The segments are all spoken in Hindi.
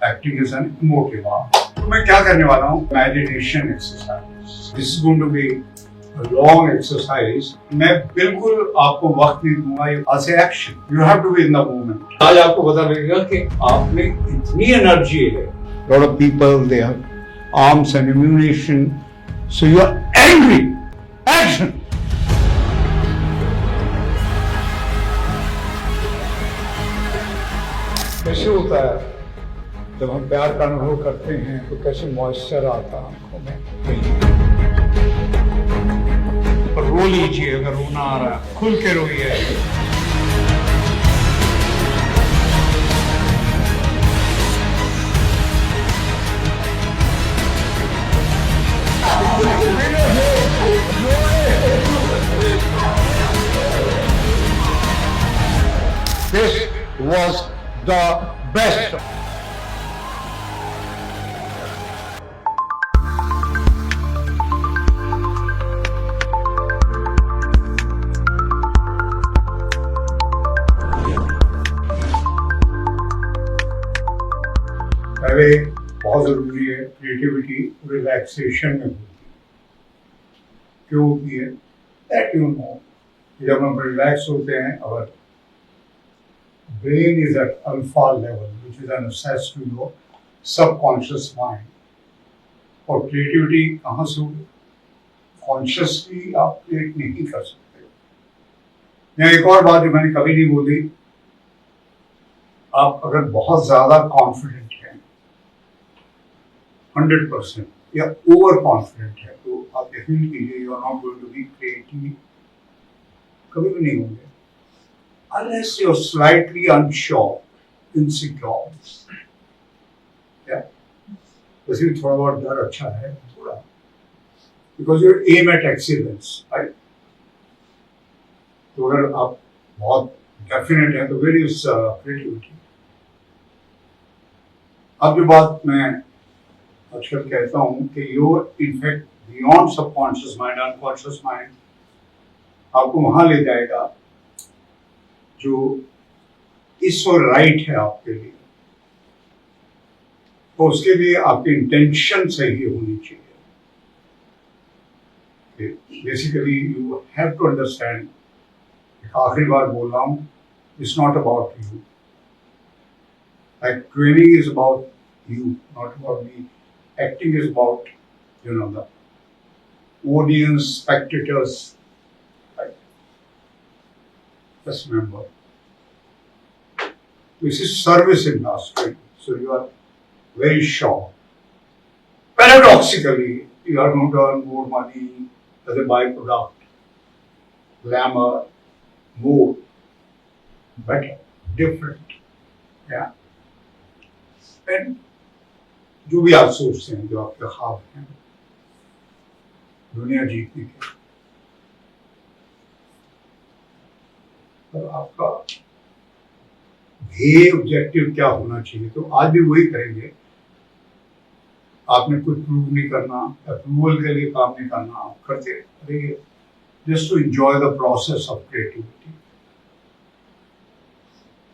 Acting is an emotive art. तो मैं क्या करने वाला हूँ, imagination exercise. This is going to be long exercise. मैं बिल्कुल आपको वक्त नहीं दूंगा। आज से action, you have to be in the moment. आज आपको पता लगेगा कि आप में इतनी एनर्जी है। Lot of people they have arms and ammunition, so you are angry. Action. कैसे होता है जब हम प्यार का अनुभव करते हैं तो कैसे मॉइस्चर आता है आंखों में। और रो लीजिए, अगर रोना आ रहा है खुल के रोइए। This was the best. पहले बहुत जरूरी है क्रिएटिविटी रिलैक्सेशन में होती है। क्यों होती है दैट यू नो। जब हम रिलैक्स होते हैं, अवर brain is at alpha level, which is an access to your subconscious mind. और creativity कहाँ से होगी? Consciously आप create नहीं कर सकते। यहाँ एक और बात जो मैंने कभी नहीं बोली, आप अगर बहुत ज्यादा कॉन्फिडेंट हैं 100% या ओवर कॉन्फिडेंट है, तो आप यकीन कीजिए you are not going to be creative, कभी भी नहीं होंगे। Unless you're slightly unsure, insecure, yeah, वैसे भी थोड़ा बहुत डर अच्छा है थोड़ा, because you aim at excellence, right? तो अगर आप बहुत डेफिनेट है तो where is creativity? अब जो बात मैं आजकल कहता हूँ कि you're in fact beyond subconscious mind, unconscious mind, आपको वहां ले जाएगा जो इस और राइट है आपके लिए। तो उसके लिए आपकी इंटेंशन सही होनी चाहिए। Basically you have to understand, आखिरी बार बोल रहा हूं, it's not about you. Like training is about you, not about me. Acting is about you know the audience, spectators. Just remember, this is service industry, so you are very sure. Paradoxically, you are going to earn more money as a byproduct, glamour, more, better, different, yeah. And जो भी आप सोचते हैं, जो आपके ख्वाब हैं, दुनिया जीतने के, तो आपका ध्येय ऑब्जेक्टिव क्या होना चाहिए, तो आज भी वही करेंगे। आपने कुछ प्रूव नहीं करना, अप्रूवल के लिए काम नहीं करना, आप करते रहिए just to enjoy the process of creativity.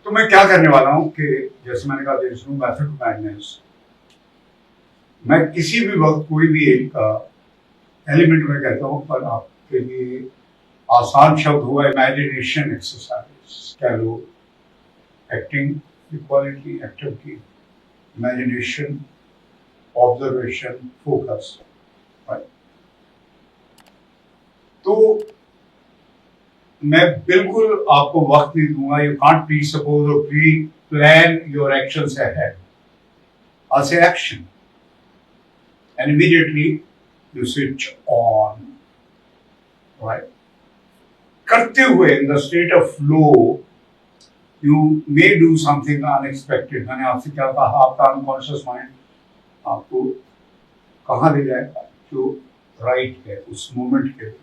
तो मैं क्या करने वाला हूं कि जैसे मैंने कहा, there is no method of madness. मैं किसी भी वक्त कोई भी एक एलिमेंट में कहता हूं, पर आपके लिए आसान शब्द हुआ इमेजिनेशन एक्सरसाइज। कह लो एक्टिंग की क्वालिटी, एक्टर की इमेजिनेशन, ऑब्जर्वेशन, फोकस, राइट। तो मैं बिल्कुल आपको वक्त नहीं दूंगा। यू कांट प्री सपोज और pre plan your actions ahead. I'll say action and immediately you switch on, right? करते हुए in the state of flow you may do something unexpected। मैंने आपसे क्या कहा, आपका अनकॉन्शियस माइंड आपको कहाँ ले जाएगा जो राइट है उस मोमेंट के लिए।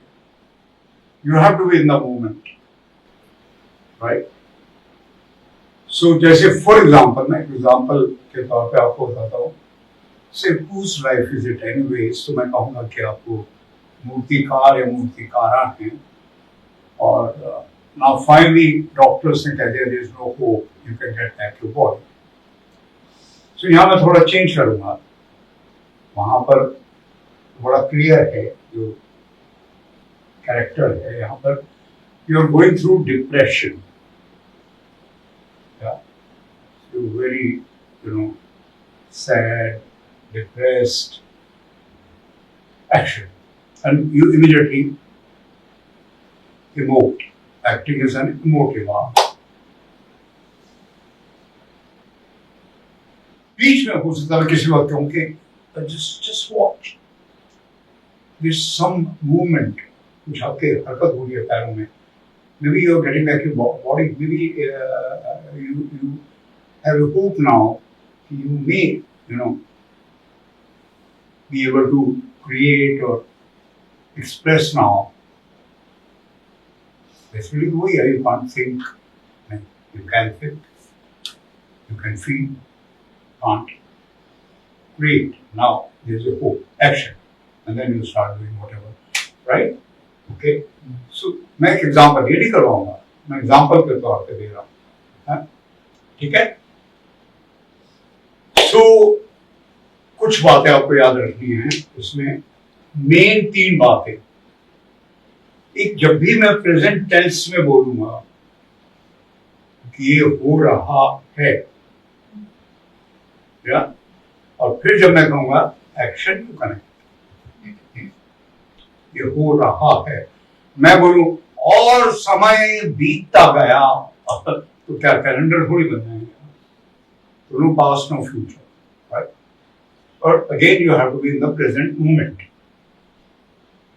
You have to be in the moment, right. So जैसे फॉर एग्जाम्पल, मैं एग्जाम्पल के तौर पे आपको बताता हूँ, से whose life is it anyways, तो मैं कहूँगा कि आपको मूर्तिकार या मूर्तिकारा हैं, और now finally doctors ने कह दिया there is no hope, you can get back your body। तो यहाँ मैं थोड़ा चेंज करूंगा, वहां पर बड़ा क्लियर है जो कैरेक्टर है, यहाँ पर you are going through depression, you very sad, depressed, action, and you immediately emote. Acting is an emotive art. बीच में हो सकता है किसी वक्त क्योंकि just watch. There's some movement कुछ आपके हरकत हो रही है पैरों में. Maybe you're getting back your body. Maybe you have a hope now. You may, be able to create or express now. That's really the way you can't think. You can think. You can feel. Can't create. Now there's a hope, action, and then you start doing whatever. Right? Okay. So मैं एक एग्जाम्पल ये नहीं करवाऊंगा, मैं एग्जाम्पल के तौर पे दे रहा हूँ, ठीक है? तो कुछ बातें आपको याद रखनी है इसमें, मेन 3 बातें। एक, जब भी मैं प्रेजेंट टेंस में बोलूंगा कि ये हो रहा है, या और फिर जब मैं कहूंगा एक्शन टू कनेक्ट, ये हो रहा है, मैं बोलूं और समय बीतता गया, तो क्या कैलेंडर थोड़ी बन जाएंगे, no past no future, right? और again you have to be in the present moment.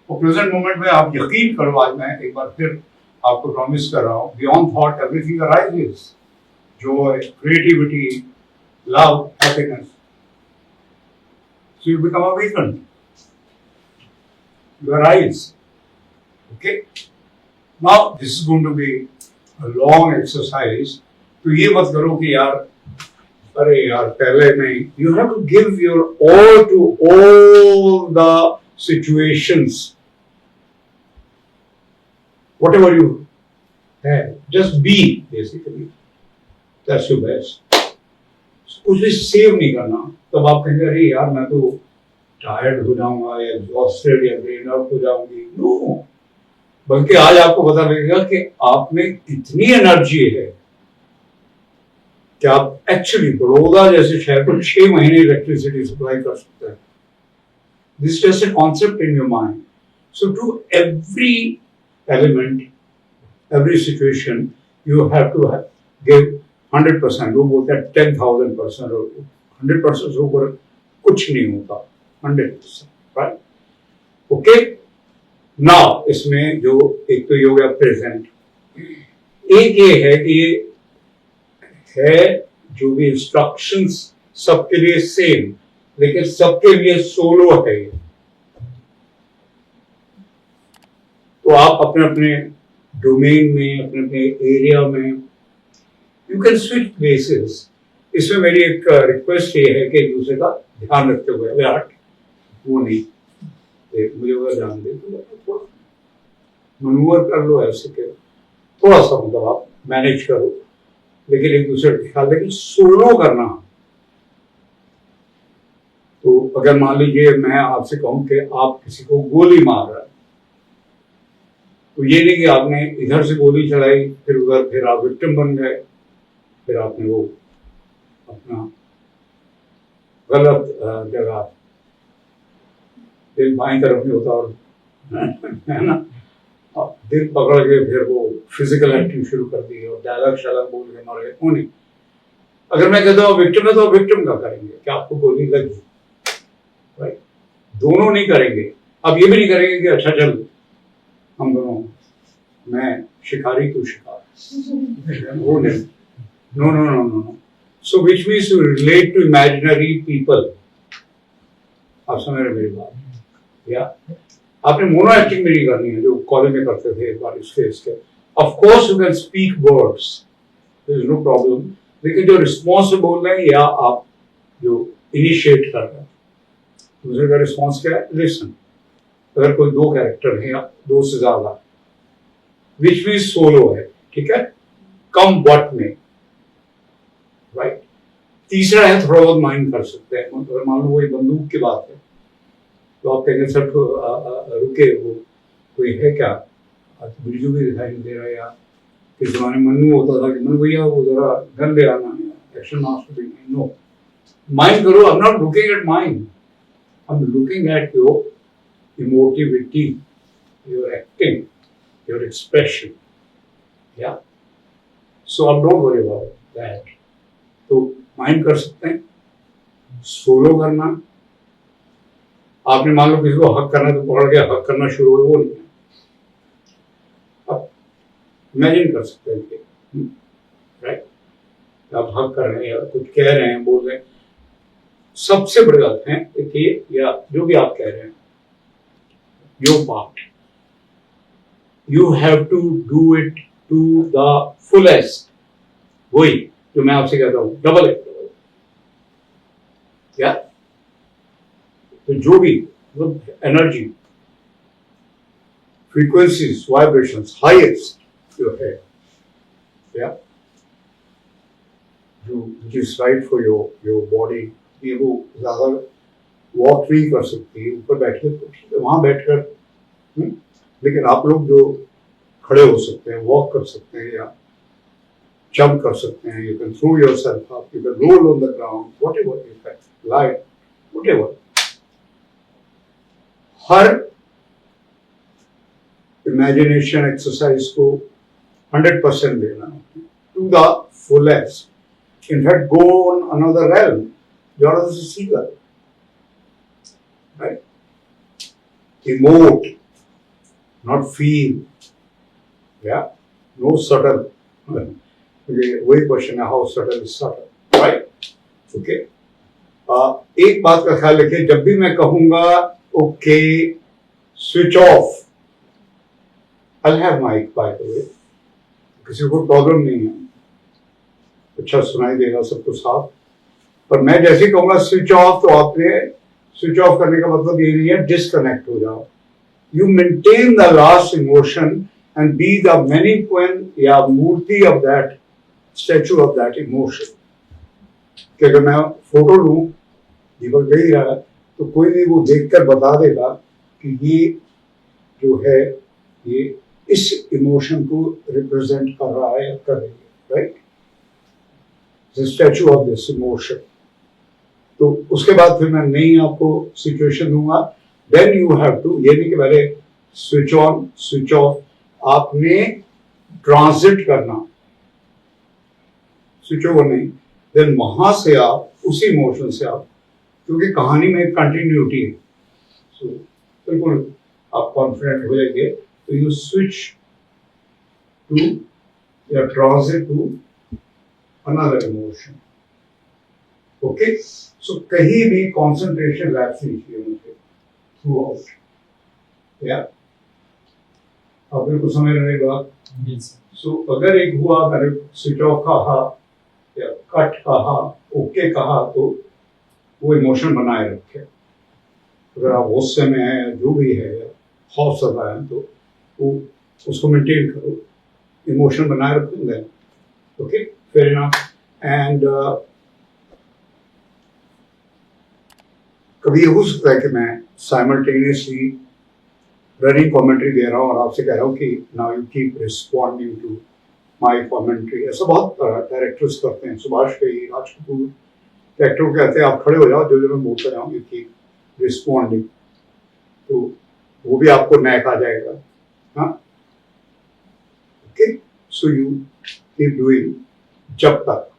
और प्रेजेंट मोमेंट में आप यकीन करो, आज मैं एक बार फिर आपको प्रॉमिस कर रहा हूं, beyond thought everything arises, Joy, creativity, love, happiness, so you become awakened, you arise. Okay? Now this is going to be a long exercise. तो ये मत करो कि यार अरे यार पहले नहीं, you have to give your all to all the situations, whatever you have, just be basically, that's your best. कुछ भी सेव नहीं करना, तब आप कहेंगे अरे यार मैं तो टायर्ड हो जाऊंगा या एग्जॉस्टेड या ब्रेन आउट हो जाऊंगी। नो, बल्कि आज आपको पता लगेगा कि आप में इतनी एनर्जी है कि आप एक्चुअली बड़ौदा जैसे शहर को 6 महीने इलेक्ट्रिसिटी सप्लाई कर सकते हैं। This just a concept in your mind. So to every element, every situation you have to give 100%। वो बोलते हैं 10,000%, और 100% से ऊपर कुछ नहीं होता। 100%, right? Okay? Now इसमें जो एक तो ये हो गया प्रेजेंट, एक ये है कि ये है जो भी इंस्ट्रक्शंस सबके लिए सेम, लेकिन सबके लिए सोलो है ये। तो आप अपने अपने डोमेन में, अपने अपने एरिया में यू कैन स्विच प्लेसेस। इसमें मेरी एक रिक्वेस्ट ये है कि एक दूसरे का ध्यान रखते हुए, विराट वो नहीं, मुझे वो ध्यान दे, थोड़ा मनूवर कर लो ऐसे के, थोड़ा सा मतलब आप मैनेज करो, लेकिन एक दूसरे का ख्याल रखें। सोलो करना, तो अगर मान लीजिए मैं आपसे कहूं कि आप किसी को गोली मार रहे हैं, तो ये नहीं कि आपने इधर से गोली चलाई फिर उधर, फिर आप विक्टिम बन गए, फिर आपने वो अपना गलत जगह, दिल बाईं तरफ नहीं होता, और है ना, दिल पकड़ के फिर वो फिजिकल एक्टिंग शुरू कर दी और डायलॉग शायलॉग बोल के मार गए, वो नहीं। अगर मैं कहता हूँ विक्टिम है तो विक्टिम का करेंगे, क्या आपको गोली लगी, राइट? दोनों नहीं करेंगे। अब ये भी नहीं करेंगे कि अच्छा चल हम दोनों, मैं शिकारी तू शिकार, वो नहीं, no no no no no. So which means to relate to imaginary people. आप समझ रहे मेरी बात? या आपने मोनो एक्टिंग में नहीं करनी है जो कॉलेज में करते थे एक बार इसके। Of course you can speak words, there is no problem, लेकिन जो रिस्पॉन्स बोल रहे हैं या आप जो इनिशिएट कर रहे हैं, दूसरे का रिस्पॉन्स क्या है? लिसन। अगर कोई 2 कैरेक्टर है या 2 से ज्यादा, विच मीन्स सोलो है, ठीक है, कम व्हाट में, राइट? तीसरा है थोड़ा बहुत माइंड कर सकते हैं, अगर मान लो वही बंदूक की बात है तो आप कहेंगे सर रुके, वो कोई है क्या, बिरजू भी दिखाई नहीं दे रहा, या किस जमाने में मनु होता था कि मन भैया वो जरा गन ले आना, एक्शन मास्टर भी नहीं, नो माइंड करो, I am not looking at mind, I am looking at your emotivity, your acting, your expression, या सो आप डोंट वरी अबाउट दैट। तो माइंड कर सकते हैं, सोलो करना, आपने मान लो किसी को हक करना तो पकड़ के हक करना शुरू हो, वो नहीं है, आप इमेजिन कर सकते हैं कि राइट, आप हक कर रहे हैं या कुछ कह रहे हैं, बोल रहे हैं, सबसे बड़ी बात है कि या जो भी आप कह रहे हैं, your part, you have to do it to the fullest, वही जो मैं आपसे कहता हूं, डबल इट, या तो जो भी मतलब एनर्जी, फ्रीक्वेंसीज, वाइब्रेशंस हाईएस्ट जो है, या जो which is right for your body, ये वो ज्यादा वॉक नहीं कर सकती, ऊपर बैठे तो वहां बैठकर, लेकिन आप लोग जो खड़े हो सकते हैं, वॉक कर सकते हैं, या जंप कर सकते हैं, you can throw yourself up, you can roll on the ground, whatever you can, light, whatever, हर इमेजिनेशन एक्सरसाइज को 100% देना to the fullest, in fact go on another realm, you are the seeker, right? Emote, not feel, yeah, no subtle, वही क्वेश्चन है, how subtle is subtle, right, okay. एक बात का ख्याल रखिए, जब भी मैं कहूंगा okay switch off, I have mic by the way, किसी को प्रॉब्लम नहीं है, अच्छा सुनाई देगा सबको साफ, पर मैं जैसे कहूंगा स्विच ऑफ, तो आपने स्विच ऑफ करने का मतलब ये नहीं है डिस्कनेक्ट हो जाओ, you maintain the last emotion and be the manipulation या मूर्ति of that statue of that emotion. कि अगर मैं फोटो लूं, दीपक कह रहा है, तो कोई भी वो देखकर बता देगा कि ये जो है ये इस इमोशन को रिप्रेजेंट कर रहा है या कर रही है, right, the statue of this emotion. तो उसके बाद फिर मैं नई आपको सिचुएशन दूंगा, देन यू हैव टू, ये नहीं कि पहले स्विच ऑन स्विच ऑफ, आपने ट्रांजिट करना, स्विच ओवर नहीं, देन वहां से आप उसी इमोशन से आप, क्योंकि कहानी में एक कंटिन्यूटी है, so, बिल्कुल आप कॉन्फिडेंट हो जाएंगे, तो यू स्विच टू या transit to another emotion, okay. So कहीं भी कॉन्सेंट्रेशन लैप्स नहीं चाहिए मुझे थ्रू आउट, या आप बिल्कुल समझ रहे बात। सो अगर एक हुआ, अगर स्विच ऑफ कहा या कट कहा, ओके कहा, तो वो इमोशन बनाए रखे, अगर आप गुस्से में हैं, जो भी है, खौफ सदा है, तो वो उसको मेंटेन करो, इमोशन बनाए रखो, then okay, fair enough. And कभी ये हो सकता है कि मैं साइमल्टेनियसली रनिंग कमेंट्री दे रहा हूँ और आपसे कह रहा हूँ कि now you keep responding to my commentary, ऐसा बहुत डायरेक्टर्स करते हैं, सुभाष कई, राज कपूर, डायरेक्टर कहते हैं आप खड़े हो जाओ, जो जो मैं बोलता रहा हूँ यू कीप रिस्पॉन्डिंग, तो वो भी आपको नैक आ जाएगा, हाँ, okay. So you keep doing जब तक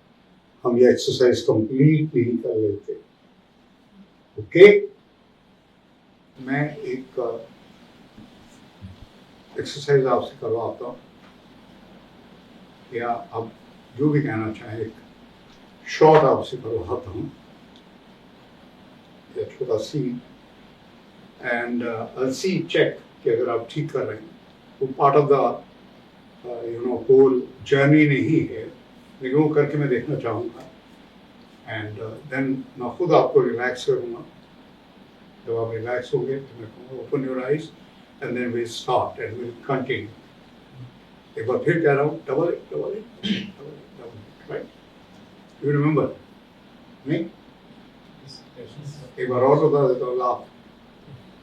हम ये एक्सरसाइज कंप्लीट नहीं कर लेते, ओके। मैं एक एक्सरसाइज आपसे करवाता हूँ, या आप जो भी कहना चाहें, एक शॉर्ट आपसे करवाता हूँ, या छोटा सी, एंड सी चेक कि अगर आप ठीक कर रहे हैं, वो part of the you know whole journey नहीं है, लेकिन वो करके मैं देखना चाहूँगा, एंड देन मैं खुद आपको रिलैक्स करूँगा, जब आप रिलैक्स होंगे तो मैं कहूँगा open your eyes and then we start and will continue. एक बार फिर कह रहा हूँ, double it, right, you remember, नहीं, एक बार और बता देता हूँ, लाफ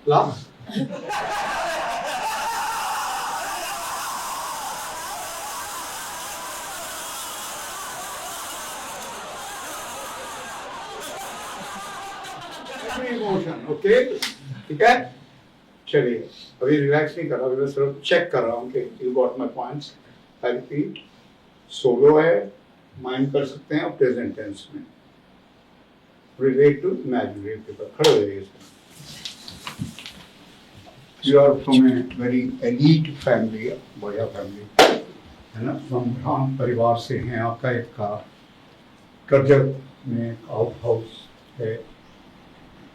लाफ। इमोशन, ओके, ठीक है। चलिए, अभी रिलैक्स नहीं कर रहा, अभी मैं सिर्फ चेक कर रहा हूँ कि you got my points. I repeat, solo है, माइंड कर सकते हैं, और प्रेजेंट टेंस में रिलेट टू इमेजिनरी पीपल। खड़े हो जाइए। You are from a very elite family, बढ़िया फैमिली है ना, सम्रान परिवार से हैं। आपका एक करजत में आउट हाउस है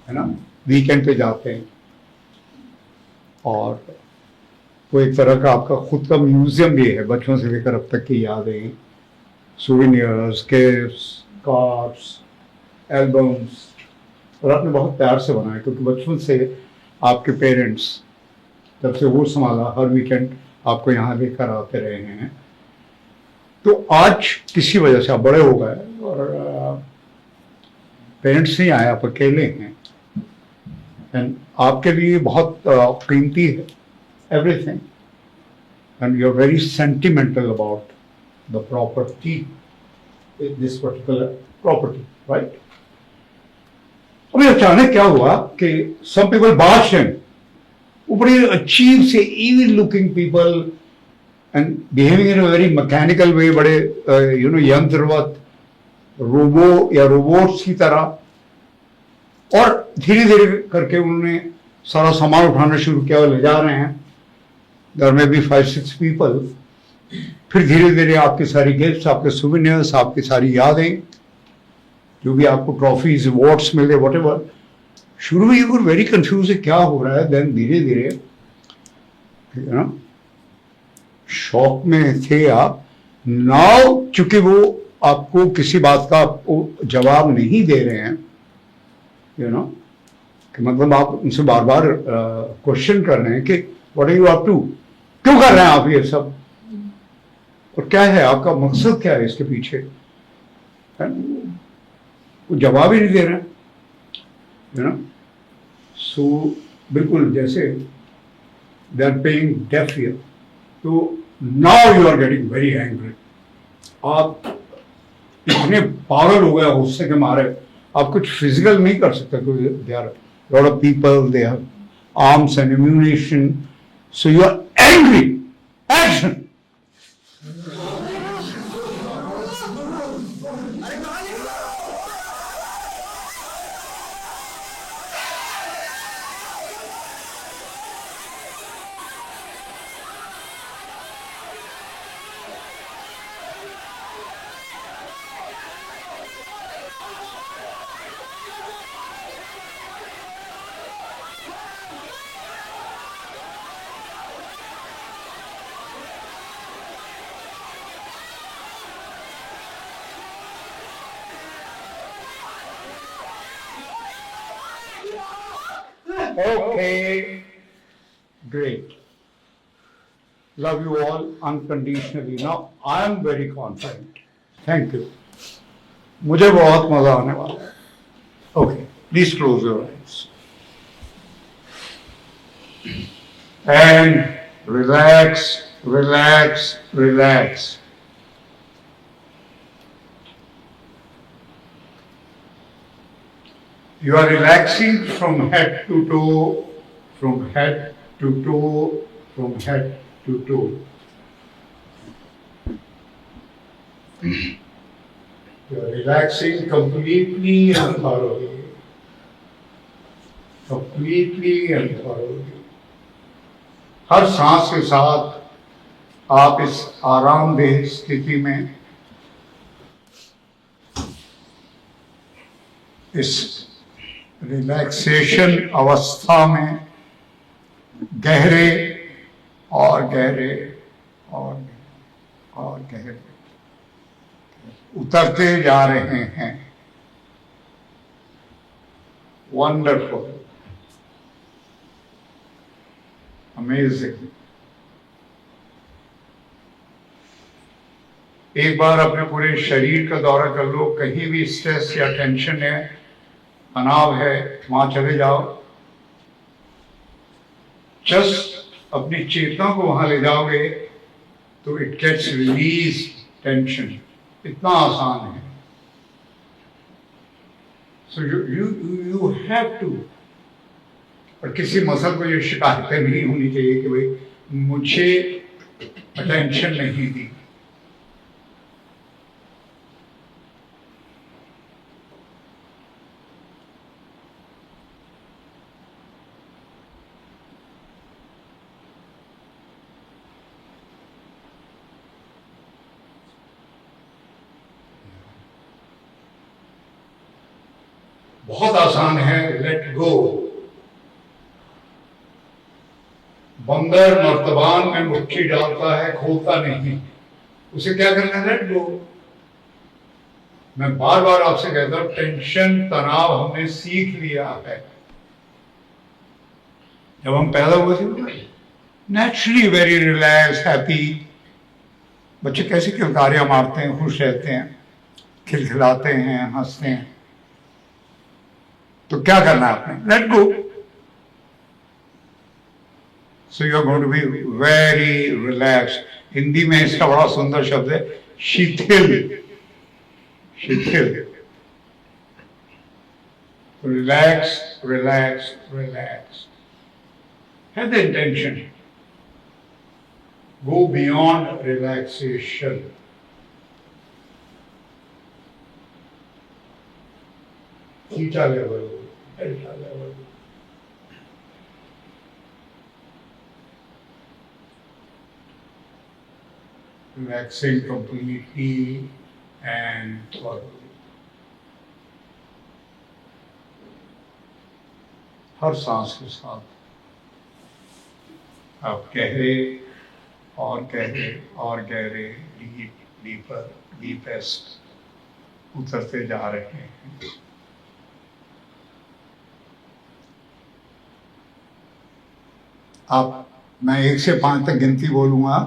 ना, वीकेंड पे जाते हैं, और वो एक तरह का आपका खुद का म्यूजियम भी है, बचपन से लेकर अब तक की यादें, सोवेनियर्स, गिफ्ट्स, कार्ड्स, एल्बम्स, और आपने बहुत प्यार से बनाया, क्योंकि बचपन से आपके पेरेंट्स जब से वो संभाला, हर वीकेंड आपको यहाँ लेकर आते रहे हैं। तो आज किसी वजह से आप बड़े हो गए और पेरेंट्स नहीं आए, आप अकेले हैं, एंड आपके लिए बहुत कीमती है everything, and you're very sentimental about the property, this particular property, right? अभी अचानक क्या हुआ कि some people barged in, वो बड़े अजीब से evil looking people and behaving in a very mechanical way, बड़े यंत्रवत, रोबो या रोबोट्स की तरह, और धीरे धीरे करके उन्होंने सारा सामान उठाना शुरू किया और ले जा रहे हैं। There may be 5-6 people. फिर धीरे धीरे आपकी सारी गिफ्ट्स, आपके सोवेनियर्स, आपकी सारी यादें, जो भी आपको ट्रॉफीज, अवार्ड्स मिले, व्हाटएवर, शुरू में यू वर वेरी कंफ्यूज, क्या हो रहा है। देन धीरे धीरे ना शौक में थे आप। नाउ चूंकि वो आपको किसी बात का आपको जवाब नहीं दे रहे हैं, कि मतलब आप उनसे बार बार क्वेश्चन कर रहे हैं कि what are you up to, क्यों कर रहे हैं आप ये सब, और क्या है आपका मकसद, क्या है इसके पीछे, वो जवाब ही नहीं दे रहे हैं। सो बिल्कुल जैसे they are paying deaf ear. तो now you are getting very angry, आप इतने पागल हो गए गुस्से के मारे, आप कुछ फिजिकल नहीं कर सकते, क्योंकि they are lot of people, they have arms and ammunition, so you are angry. Action. Okay, great. Love you all unconditionally. Now I am very confident. Thank you. मुझे बहुत मजा आने वाला है. Okay, please close your eyes. And relax, relax, relax. You are relaxing from head to toe, from head to toe, from head to toe. You are relaxing completely and thoroughly. Completely and thoroughly. हर सांस के साथ आप इस आरामदेह स्थिति में, इस रिलैक्सेशन अवस्था में गहरे और गहरे और गहरे उतरते जा रहे हैं। Wonderful, amazing. एक बार अपने पूरे शरीर का दौरा कर लो, कहीं भी स्ट्रेस या टेंशन है, तनाव है, वहां चले जाओ, जस्ट अपनी चेतना को वहां ले जाओगे तो इट गेट्स रिलीज टेंशन। इतना आसान है। So you have to. और किसी मसल को ये शिकायतें नहीं होनी चाहिए कि भाई मुझे अटेंशन नहीं दी। बहुत आसान है, लेट गो। बंदर मर्तबान में मुट्ठी डालता है, खोलता नहीं। उसे क्या करना है? Let go. मैं बार बार आपसे कहता हूं, टेंशन तनाव हमने सीख लिया है। जब हम पैदा हुए थे नेचुरली वेरी रिलैक्स हैप्पी। बच्चे कैसे किलकारियां मारते हैं, खुश रहते हैं, खिलखिलाते हैं, हंसते हैं। तो क्या करना है आपने? Let go. So you are going to be very relax. Hindi में इसका बड़ा सुंदर शब्द है शिथिल। शिथिल। Relax relax relax. Have the intention. Go beyond relaxation. Theta level, delta level. Relaxing completely and thoroughly. हर सांस के साथ आप गहरे और गहरे और गहरे, डीप, डीपर, डीपेस्ट उतरते जा रहे हैं। आप, मैं 1 से 5 तक गिनती बोलूंगा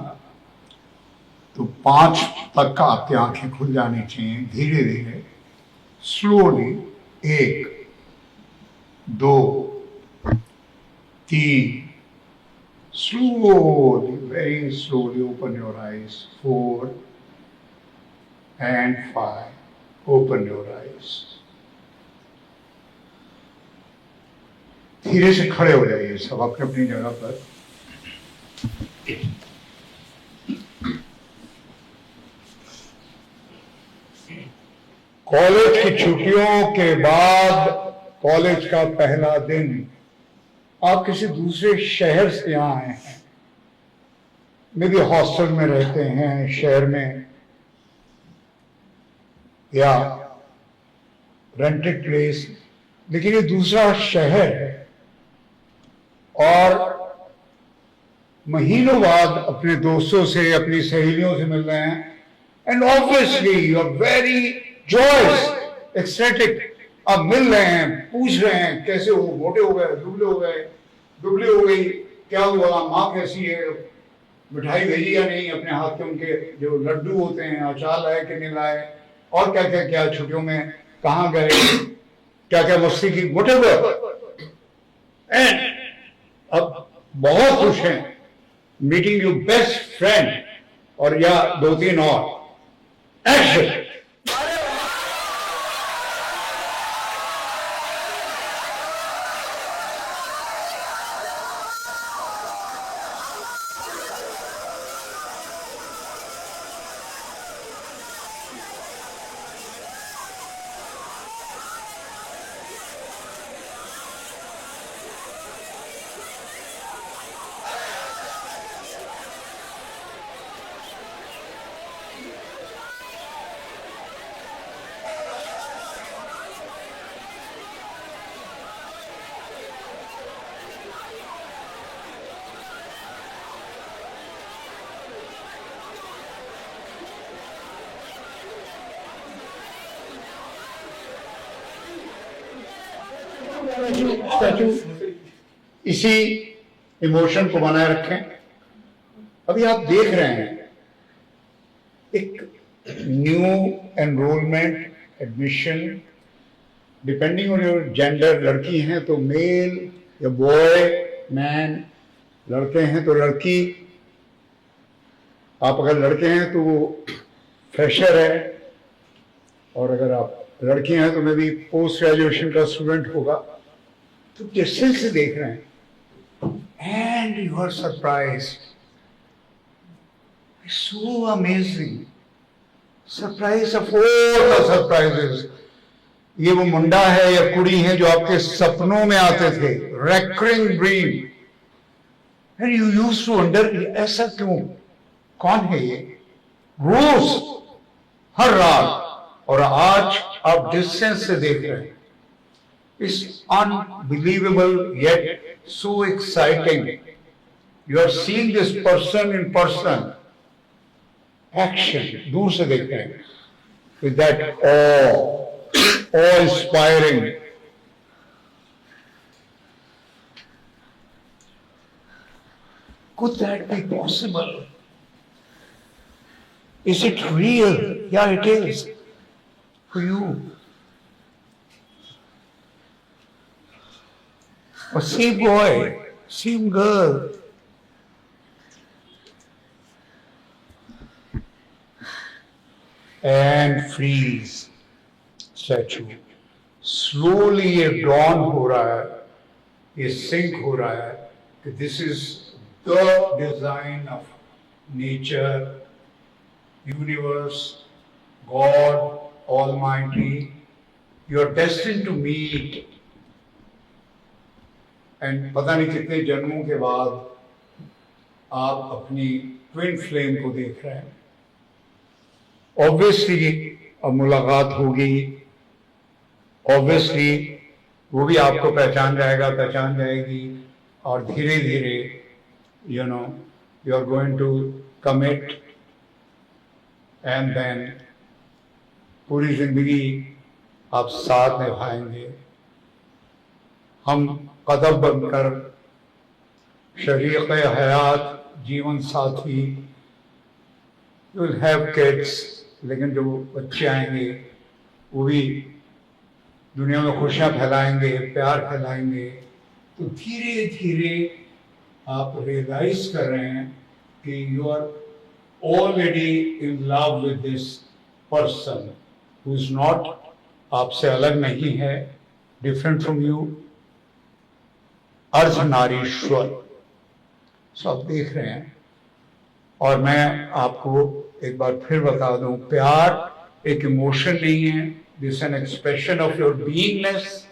तो 5 तक आपकी आंखें खुल जानी चाहिए। धीरे धीरे, slowly. 1, 2, 3, slowly, very slowly open your eyes. 4 and 5. Open your eyes. धीरे से खड़े हो जाइए सब अपनी अपनी जगह पर। कॉलेज की छुट्टियों के बाद कॉलेज का पहला दिन, आप किसी दूसरे शहर से यहाँ आए हैं, मे बी हॉस्टल में रहते हैं शहर में या रेंटेड प्लेस, लेकिन ये दूसरा शहर है और महीनों बाद अपने दोस्तों से, अपनी सहेलियों से मिल रहे हैं। And obviously you are very joyous, ecstatic. आप मिल रहे हैं, पूछ रहे हैं कैसे हो, मोटे हो गए, दुबले हो गए, दुबले हो गई, क्या हुआ, माँ कैसी है, मिठाई भेजी या नहीं, अपने हाथ के उनके जो लड्डू होते हैं, अचार लाए कि नहीं लाए, और क्या क्या क्या, छुट्टियों में कहाँ गए, क्या क्या मस्ती की, व्हाटएवर। एंड अब बहुत खुश हैं मीटिंग यू बेस्ट फ्रेंड, और या 2-3 और। एक्शन। स्टैचू इसी इमोशन को बनाए रखें। अभी आप देख रहे हैं एक new enrollment admission depending on your gender, लड़की हैं तो मेल या बॉय मैन, लड़के हैं तो लड़की, आप अगर लड़के हैं तो वो फ्रेशर है, और अगर आप लड़की हैं तो मे भी पोस्ट ग्रेजुएशन का स्टूडेंट होगा। तो डिस्टेंस से देख रहे हैं and you are surprised, so amazing, surprise of all the surprises. ये वो मुंडा है या कुड़ी है जो आपके सपनों में आते थे, recurring dream, and you used to wonder ऐसा क्यों, कौन है ये, रोज हर रात, और आज आप डिस्टेंस से देख रहे हैं। It's unbelievable yet so exciting. You are seeing this person in person, action, दूर से देख रहे हैं, with that awe inspiring. Could that be possible? Is it real? Yeah, it is for you. A same boy, same girl. And freeze statue. Slowly ये dawn हो रहा है, ये sink हो रहा है कि this is the design of nature, universe, God Almighty. You are destined to meet. And पता नहीं कितने जन्मों के बाद आप अपनी twin flame को देख रहे हैं। ऑब्वियसली अब मुलाकात होगी, ऑब्वियसली वो भी आपको पहचान जाएगा, पहचान जाएगी, और धीरे धीरे you know you are going to commit, and then पूरी जिंदगी आप साथ निभाएंगे। हम कदम बनकर शरीक हयात, जीवन साथी, यू विल हैव किड्स, लेकिन जो बच्चे आएंगे वो भी दुनिया में खुशियां फैलाएंगे, प्यार फैलाएंगे। तो धीरे धीरे आप रियलाइज कर रहे हैं कि you are already in love with this person who is not, आपसे अलग नहीं है, different from you, Ardhanarishvara. So आप देख रहे हैं। और मैं आपको एक बार फिर बता दूं, प्यार एक इमोशन नहीं है, this an expression of your beingness,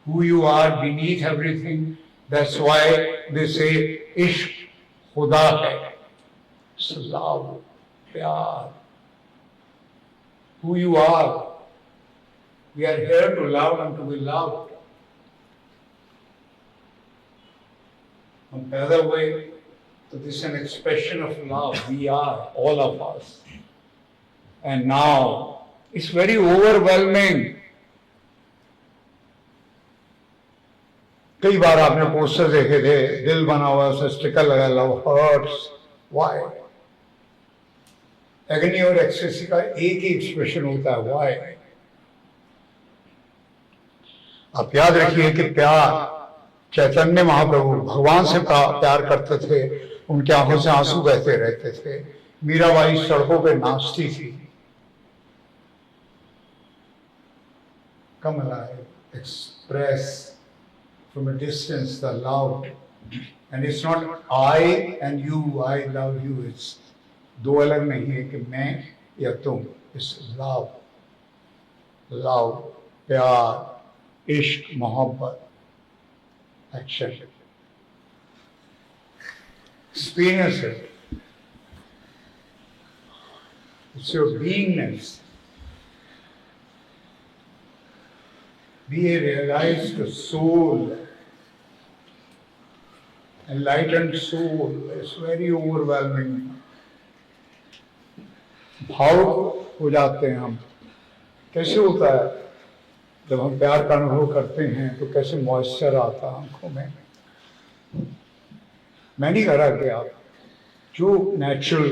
who you are beneath everything. That's why they say इश्क खुदा है, लव, प्यार, who you are. We are here to love and to be loved. हम पैदा हुए तो this is an expression of love. We are, all of us. And now, it's very overwhelming. कई बार आपने पोस्टर देखे थे, दिल बना हुआ, उसमें स्टिकर लगा, लव हर्ट्स। Why? एगनी और एक्सटेसी का एक ही एक्सप्रेशन होता है, why? आप याद रखिए कि प्यार, चैतन्य महाप्रभु भगवान से प्यार करते थे, उनके आंखों से आंसू बहते रहते थे। मीराबाई सड़कों पे नाचती थी। Come alive, express from a distance the love, and it's not I and you, I love you. It's दो अलग नहीं है कि मैं या तुम। It's love, love, प्यार, इश्क, मोहब्बत, action. Experience it. It's your beingness. Be a realized soul, enlightened soul. It's very overwhelming. भावुक हो जाते हैं हम। कैसे होता है जब हम प्यार का अनुभव करते हैं तो कैसे मॉइस्चर आता है आंखों में। मैं नहीं कह रहा कि आप जो नेचुरल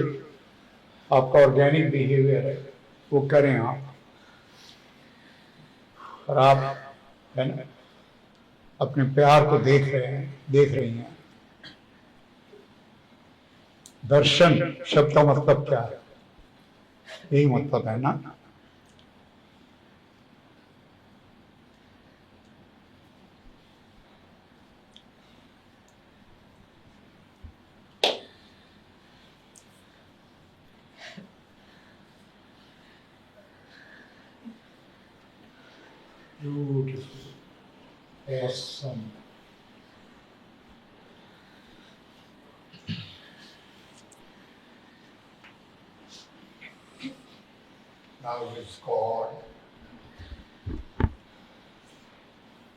आपका ऑर्गेनिक बिहेवियर है वो करें आप, और आप है ना अपने प्यार को देख रहे हैं, देख रही हैं। दर्शन शब्द का मतलब क्या है? यही मतलब है ना। Beautiful. Awesome. Now it's God.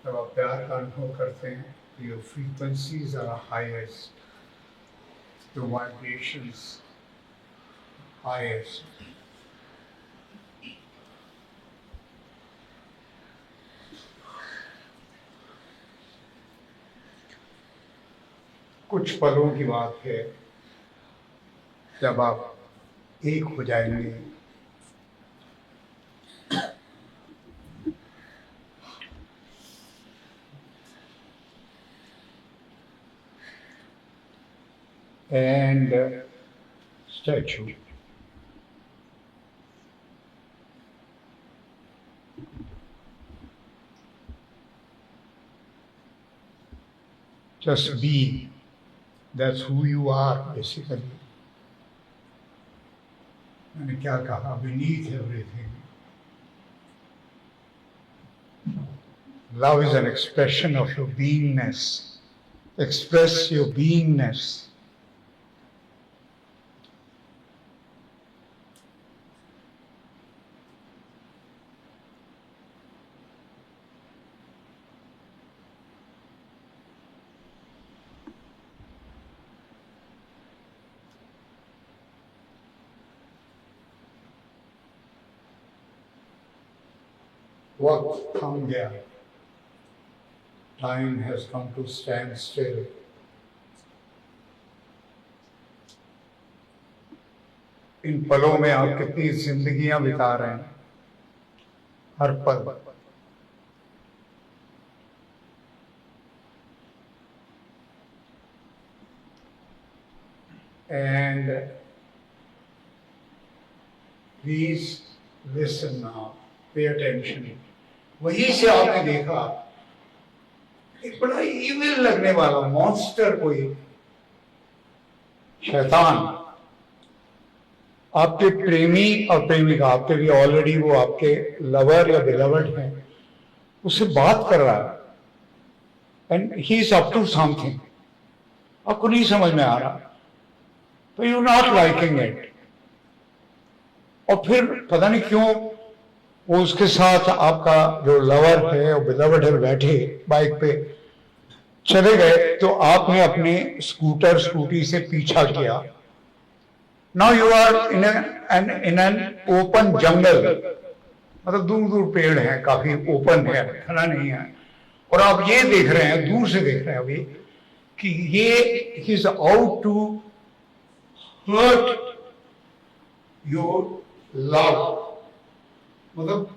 जब आप प्यार का अनुभव करते हैं, your frequencies are highest, the vibrations highest. कुछ पलों की बात है जब आप एक हो जाएंगे, and statue. Just be. That's who you are, basically. मैंने क्या कहा? Beneath everything. Love is an expression of your beingness. Express your beingness. वक्त थम गया, time has come to stand still. इन पलों में आप कितनी जिंदगियां बिता रहे हैं, हर पल। And please listen now, pay attention. वहीं से आपने देखा एक बड़ा इविल लगने वाला मॉन्स्टर, कोई शैतान, आपके प्रेमी और प्रेमिका, आपके लिए ऑलरेडी वो आपके लवर या बिलवर्ड हैं, उससे बात कर रहा है and he is up to something. आपको नहीं समझ में आ रहा, तो यू नॉट लाइकिंग इट। और फिर पता नहीं क्यों वो उसके साथ, आपका जो लवर है और बिलवर्ड है, बैठे बाइक पे चले गए, तो आपने अपने स्कूटी से पीछा किया। Now you are in an open jungle, मतलब दूर दूर पेड़ हैं, काफी ओपन है, घना नहीं है, और आप ये देख रहे हैं, दूर से देख रहे हैं अभी कि ये he is out to hurt your love. मतलब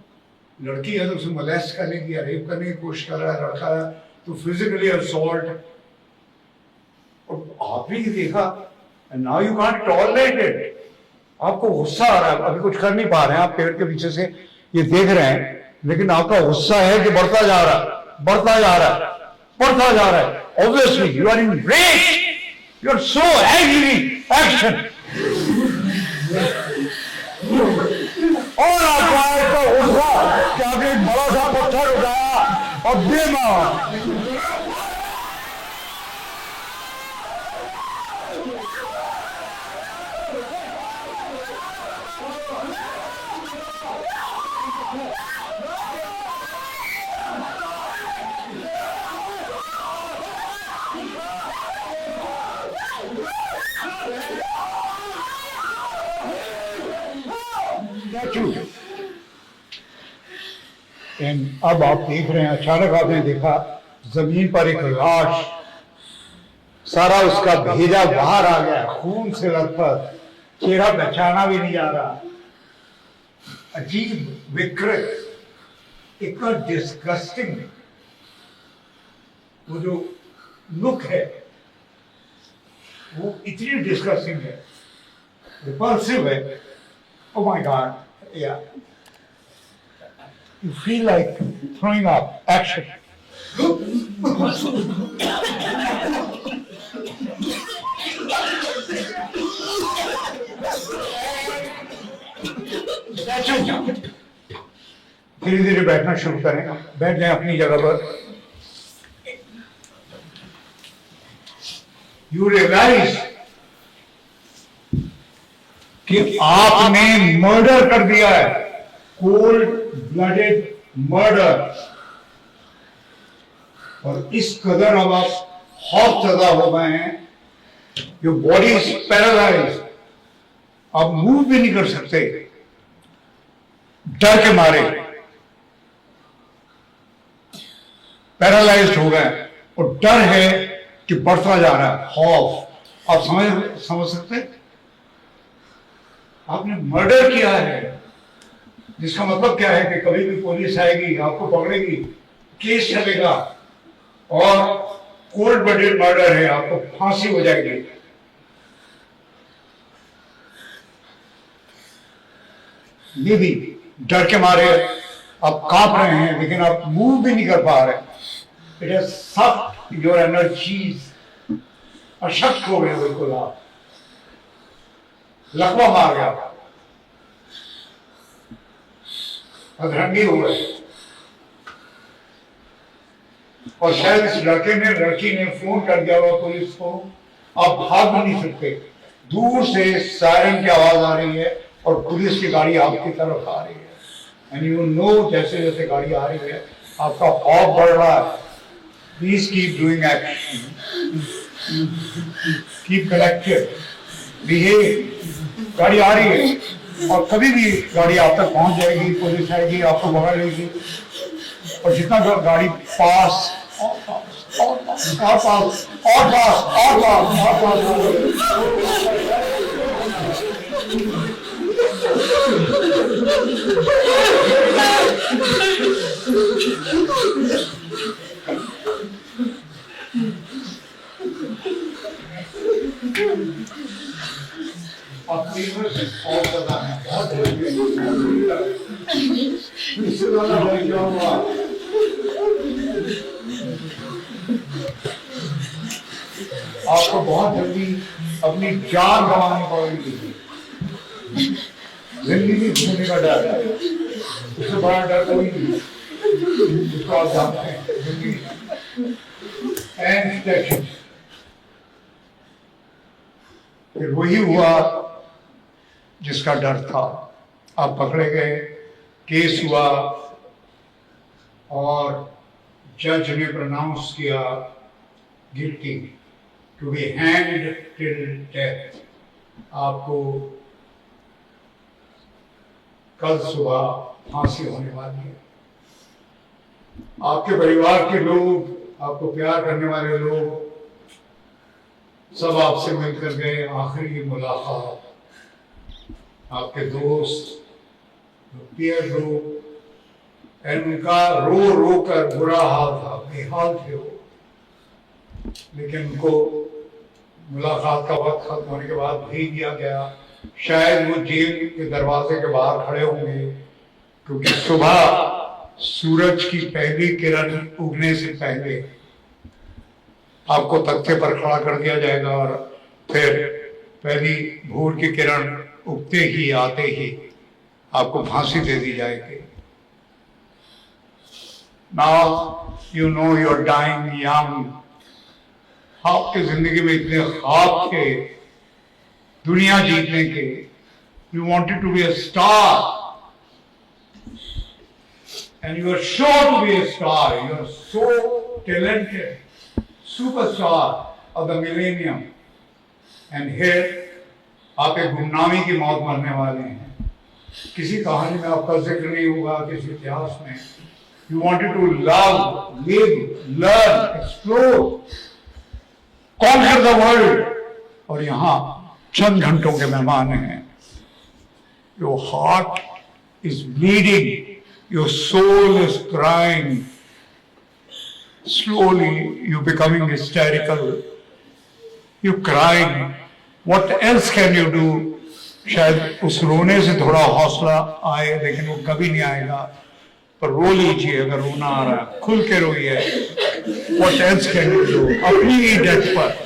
लड़की है तो उसे मोलेस्ट करने की या रेप करने की कोशिश कर रहा है, लड़का है तो फिजिकली असॉल्ट। और आपने ये देखा, now you can't tolerate it. आपको गुस्सा आ रहा है, अभी कुछ कर नहीं पा रहे हैं, आप पेड़ के पीछे से ये देख रहे हैं, लेकिन आपका गुस्सा है कि बढ़ता जा रहा है, बढ़ता जा रहा है, बढ़ता जा रहा है। Obviously you are in rage, you are so angry, action. और आपको आए तो गुस्सा कि आपने एक बड़ा सा पत्थर उठाया और दे मारा। अब आप देख रहे हैं, अचानक आपने देखा जमीन पर एक लाश, सारा उसका भेजा बाहर आ गया, खून से लथपथ, चेहरा पहचाना भी नहीं जा रहा, अजीब विकृत, इतना डिस्गस्टिंग वो जो लुक है वो इतनी डिस्गस्टिंग है, रिपल्सिव है. Oh my God, yeah. You feel like throwing up. Action. धीरे धीरे बैठना शुरू करें, बैठ जाएं अपनी जगह पर. You realize कि आपने मर्डर कर दिया है, कोल्ड ब्लडेड मर्डर. और इस कदर अब आप खौफ ज़दा हो गए हैं, योर बॉडी इज पैरालाइज, आप मूव भी नहीं कर सकते डर के मारे, पैरालाइज्ड हो गए. और डर है कि बढ़ता जा रहा है खौफ. आप समझ सकते हैं? आपने मर्डर किया है, जिसका मतलब क्या है कि कभी भी पुलिस आएगी, आपको पकड़ेगी, केस चलेगा, और कोल्ड ब्लडेड मर्डर है, आपको फांसी हो जाएगी. ये भी डर के मारे आप कांप रहे हैं, लेकिन आप मूव भी नहीं कर पा रहे. It has sucked your energies. अशक्त हो गए बिल्कुल, आप लकवा मार गया, अधरंगी हो गए. और शायद इस लड़की ने फोन कर दिया होगा पुलिस को. आप भाग भी नहीं सकते, दूर से सायरन की आवाज आ रही है और पुलिस की गाड़ी आपकी तरफ आ रही है. एंड यू नो, जैसे जैसे गाड़ी आ रही है आपका खौफ बढ़ रहा है. Please keep doing action, keep collected, behave. गाड़ी आ रही है और कभी भी गाड़ी आप तक पहुंच जाएगी, पुलिस आएगी, आपको पकड़ लेगी. और जितना गाड़ी पास और पास और पास और पास और पास और पास. बहुत ज्यादा है, बहुत आपको बहुत जल्दी अपनी जान गंवानी पड़ेगी. जिंदगी खोने का डर है, उससे बड़ा डर कोई नहीं, उसको आप जानते हैं. जिंदगी एंड फिर वही हुआ जिसका डर था. आप पकड़े गए, केस हुआ और जज ने प्रोनाउंस किया guilty to be hanged till death. आपको कल सुबह फांसी होने वाली है. आपके परिवार के लोग, आपको प्यार करने वाले लोग सब आपसे मिलकर गए. आखिरी मुलाकात, आपके दोस्त, पीयर लोग, उनका रो रो कर बुरा हाल था, बेहाल थे वो. लेकिन उनको मुलाकात का वक्त खत्म होने के बाद भेज दिया गया. शायद वो जेल के दरवाजे के बाहर खड़े होंगे, क्योंकि सुबह सूरज की पहली किरण उगने से पहले आपको तख्ते पर खड़ा कर दिया जाएगा और फिर पहली भोर की किरण उगते ही आते ही आपको फांसी दे दी जाएगी. Now you know you are dying young. आपकी जिंदगी में इतने ख्वाब थे दुनिया जीतने के. You wanted to be a star and you are sure to be a star. You are so talented, superstar of the millennium. And here आप एक गुमनामी की मौत मरने वाले हैं. किसी कहानी में आपका जिक्र नहीं होगा, किसी इतिहास में. You wanted to love, live, learn, explore, conquer the world. और यहाँ चंद घंटों के मेहमान हैं. Your heart is bleeding, your soul is crying. Slowly you're becoming hysterical, you're crying. What else can you do? शायद उस रोने से थोड़ा हौसला आए, लेकिन वो कभी नहीं आएगा. पर रो लीजिए अगर रोना आ रहा है, खुल के रोइए. What else can you do? अपनी ही डेथ पर.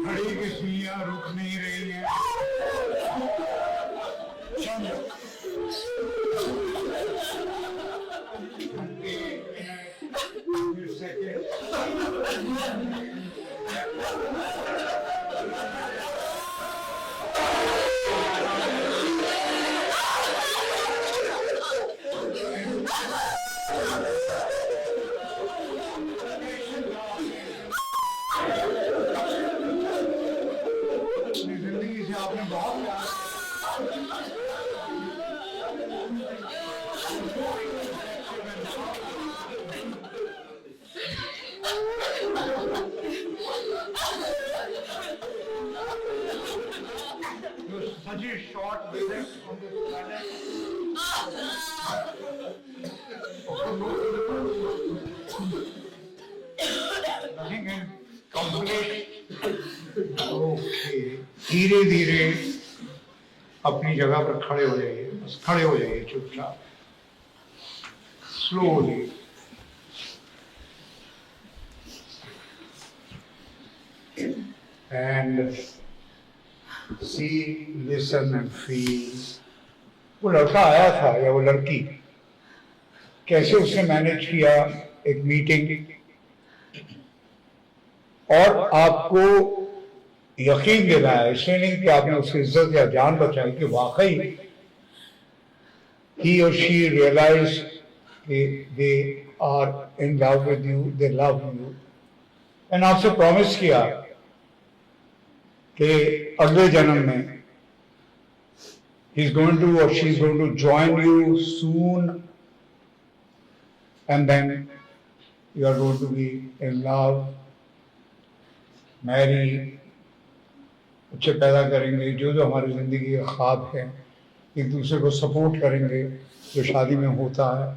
घड़ी की सुइयां रुक नहीं रही हैं. जिंदगी से आपने बहुत such a short visit on this planet. Nothing can complete. Okay. धीरे धीरे अपनी जगह पर खड़े हो जाइए. बस खड़े हो जाइए चुपचाप. Slowly. And see, listen and feel. वो लड़का आया था या वो लड़की, कैसे उसने मैनेज किया एक मीटिंग, और आपको यकीन दिलाया, इसलिए नहीं कि आपने उसकी इज्जत या जान बचाई, कि वाकई he or she realized they are in love with you, they love you, and आपसे प्रॉमिस किया कि अगले जन्म में he is going to or she is going to join you soon, and then you are going to be in love, marry, बच्चे पैदा करेंगे, जो जो हमारी जिंदगी का ख्वाब है, एक दूसरे को सपोर्ट करेंगे जो शादी में होता है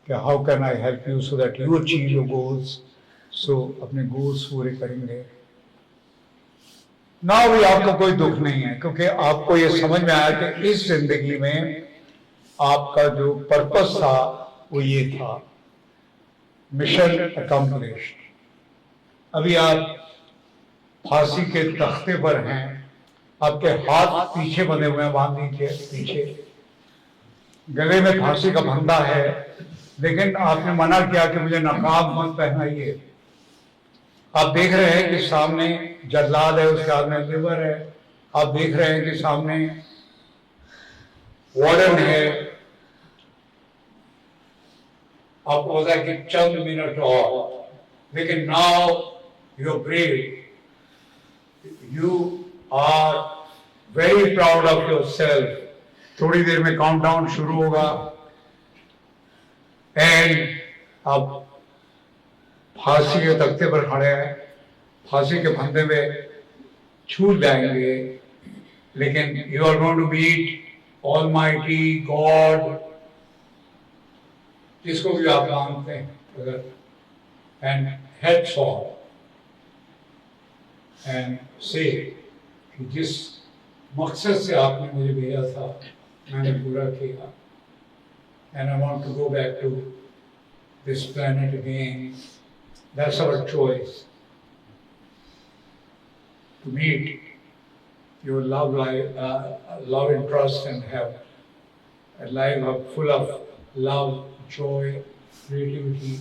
कि how can I help you so that you achieve your goals. So अपने गोल्स पूरे करेंगे ना. भी आपको कोई दुख नहीं है, क्योंकि आपको ये समझ में आया कि इस जिंदगी में आपका जो पर्पस था वो ये था, मिशन अकम्प्लिश्ड. अभी आप फांसी के तख्ते पर हैं, आपके हाथ पीछे बंधे हुए हैं, बांध दीजिए पीछे, गले में फांसी का फंदा है, लेकिन आपने मना किया कि मुझे नकाब मत पहनाइए. आप देख रहे हैं कि सामने जल्लाद है, उसके हाथ में लिवर है. आप देख रहे हैं कि सामने वार्डन है. आपको पता है कि चंद मिनट और, लेकिन now you are brave. You are very proud of yourself थोड़ी देर में काउंटडाउन शुरू होगा एंड अब फांसी के तख्ते पर खड़े हैं, फांसी के फंदे में छूट जाएंगे, लेकिन you are going to meet almighty God, जिसको भी आप मानते हैं अगर, एंड हेड्स फॉल एंड से कि जिस मकसद से आपने मुझे भेजा था मैंने पूरा किया, and I want to go back to this planet again. That's our choice, to meet your love interest and have a life full of love, joy, creativity,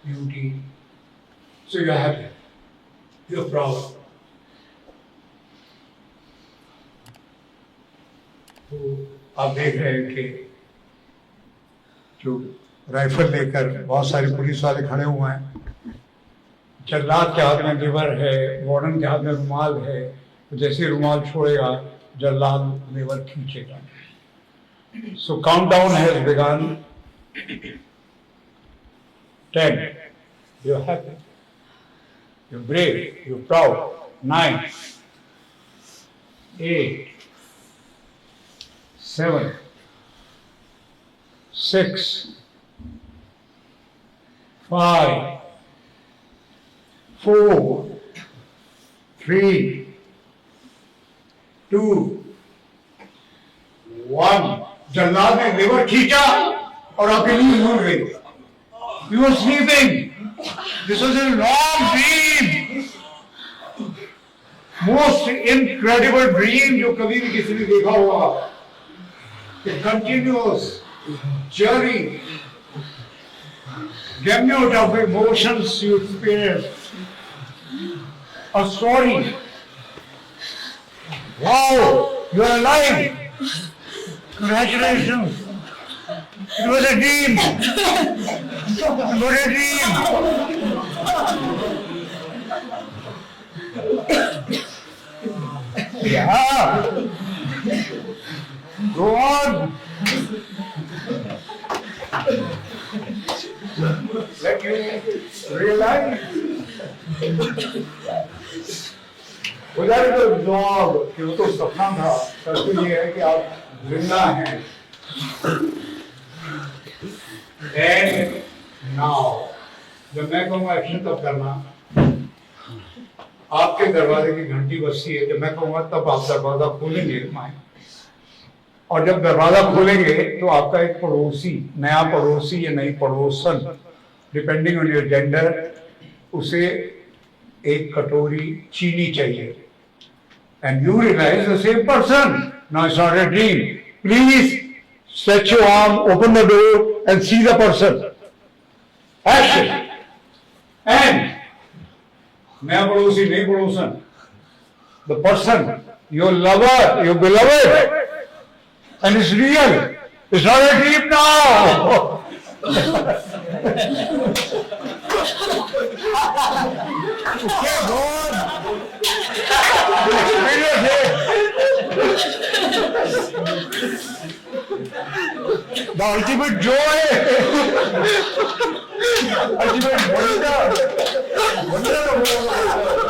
beauty. So you're happy, you're proud. तो आप देख रहे हैं कि जो राइफल लेकर बहुत सारे पुलिस वाले खड़े हुए हैं, जल्लाद के हाथ में लिवर है, वार्डन के हाथ में रुमाल है, तो जैसे रुमाल छोड़ेगा जल्लाद लिवर खींचेगा. So countdown has begun. 10. You're happy, you're brave, you're proud. 9, 8, 7, 6, 5, 4, 3, 2, 1. जल्लाद ने लिवर खींचा और आपकी नींद भूल गई. You were sleeping. This was a long dream. Most incredible dream जो कभी भी किसी ने देखा होगा. A continuous journey, gamut of emotions you experience. A story. Wow, you are alive. Congratulations. It was a dream. What a dream. Yeah. Go on. Let you realize. गुजारे तो जॉब कि वो तो सपना था, सच ये है कि आप जिंदा हैं. And now, जब मैं कहूँगा एक्शन तब करना, आपके दरवाजे की घंटी बजती है, जब मैं कहूँगा तब आप दरवाजा खोलेंगे माए, और जब दरवाजा खोलेंगे तो आपका एक पड़ोसी, नया पड़ोसी या नई पड़ोसन, डिपेंडिंग ऑन योर जेंडर, उसे एक कटोरी चीनी चाहिए. And you realize the same person. Now it's not a dream. Please stretch your arm, open the door and see the person. Action. And नया पड़ोसी नई पड़ोसन, the person, your lover, your beloved, and it's real. It's not a dream now. Okay, go on. The ultimate joy, ultimate wonder of the world.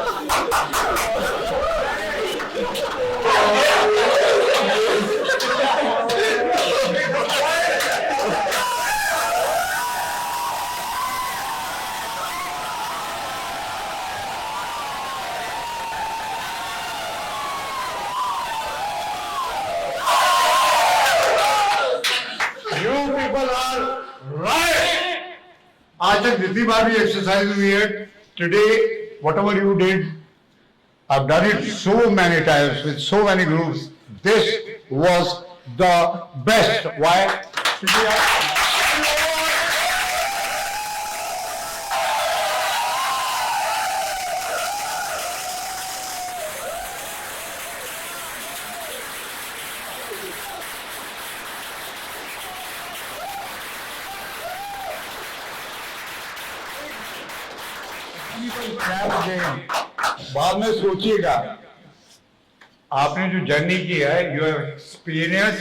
आज तक जितनी बार भी एक्सरसाइज हुई है, today whatever you did, I've done it so many times with so many groups. This was the best. Why? बाद में सोचिएगा, आपने जो जर्नी की है, you have experience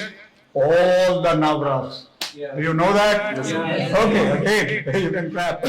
all the navras. Yeah. Do you know that? Yes, sir. Okay, again, you can clap.